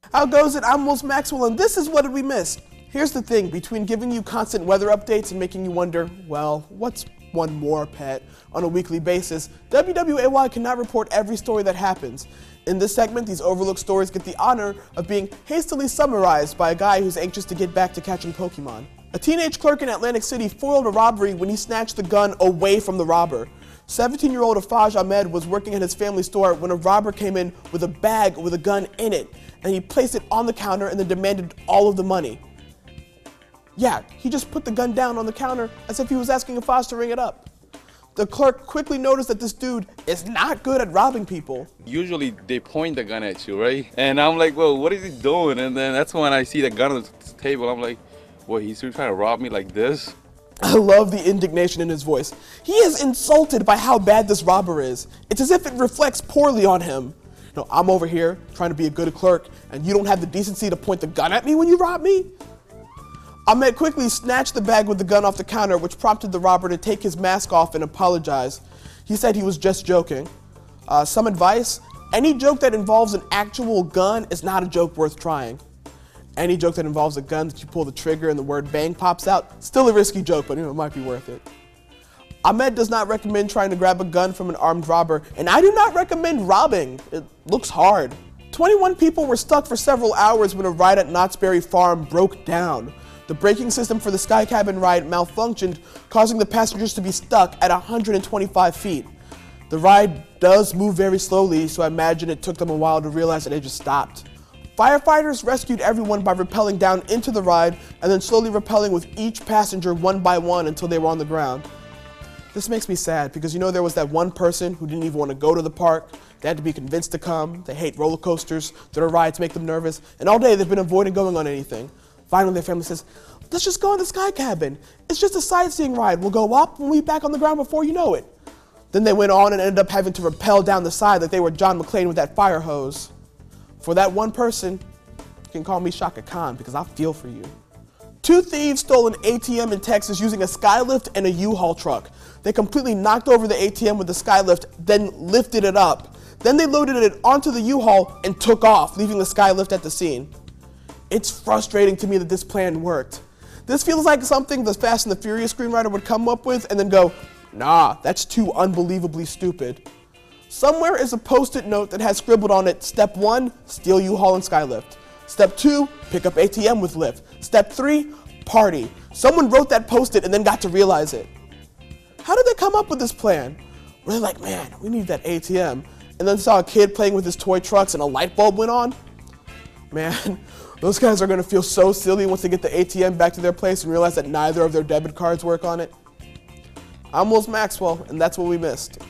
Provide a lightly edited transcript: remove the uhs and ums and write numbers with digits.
How goes it? I'm Wills Maxwell, and this is What Did We Miss? Here's the thing, between giving you constant weather updates and making you wonder, well, what's one more pet on a weekly basis, WWAY cannot report every story that happens. In this segment, these overlooked stories get the honor of being hastily summarized by a guy who's anxious to get back to catching Pokemon. A teenage clerk in Atlantic City foiled a robbery when he snatched the gun away from the robber. 17-year-old Afaj Ahmed was working at his family store when a robber came in with a bag with a gun in it, and he placed it on the counter and then demanded all of the money. Yeah, he just put the gun down on the counter as if he was asking Afaj to ring it up. The clerk quickly noticed that this dude is not good at robbing people. Usually they point the gun at you, right? And I'm like, well, what is he doing? And then that's when I see the gun on the table. I'm like, what, he's still trying to rob me like this? I love the indignation in his voice. He is insulted by how bad this robber is. It's as if it reflects poorly on him. You know, I'm over here trying to be a good clerk, and you don't have the decency to point the gun at me when you rob me? Ahmed quickly snatched the bag with the gun off the counter, which prompted the robber to take his mask off and apologize. He said he was just joking. Some advice: any joke that involves an actual gun is not a joke worth trying. Any joke that involves a gun that you pull the trigger and the word bang pops out, still a risky joke, but it might be worth it. Ahmed does not recommend trying to grab a gun from an armed robber, and I do not recommend robbing. It looks hard. 21 people were stuck for several hours when a ride at Knott's Berry Farm broke down. The braking system for the Sky Cabin ride malfunctioned, causing the passengers to be stuck at 125 feet. The ride does move very slowly, so I imagine it took them a while to realize that it just stopped. Firefighters rescued everyone by rappelling down into the ride and then slowly rappelling with each passenger one by one until they were on the ground. This makes me sad because there was that one person who didn't even want to go to the park. They had to be convinced to come. They hate roller coasters. Their rides make them nervous. And all day they've been avoiding going on anything. Finally, their family says, let's just go in the Sky Cabin. It's just a sightseeing ride. We'll go up and we'll be back on the ground before you know it. Then they went on and ended up having to rappel down the side like they were John McClane with that fire hose. For that one person, you can call me Shaka Khan because I feel for you. Two thieves stole an ATM in Texas using a skylift and a U-Haul truck. They completely knocked over the ATM with the skylift, then lifted it up. Then they loaded it onto the U-Haul and took off, leaving the skylift at the scene. It's frustrating to me that this plan worked. This feels like something the Fast and the Furious screenwriter would come up with and then go, nah, that's too unbelievably stupid. Somewhere is a post-it note that has scribbled on it, Step 1, steal U-Haul and skylift. Step 2, pick up ATM with lift. Step 3, party. Someone wrote that post-it and then got to realize it. How did they come up with this plan? Were they like, man, we need that ATM, and then saw a kid playing with his toy trucks and a light bulb went on? Man, those guys are going to feel so silly once they get the ATM back to their place and realize that neither of their debit cards work on it. I'm Wills Maxwell, and that's what we missed.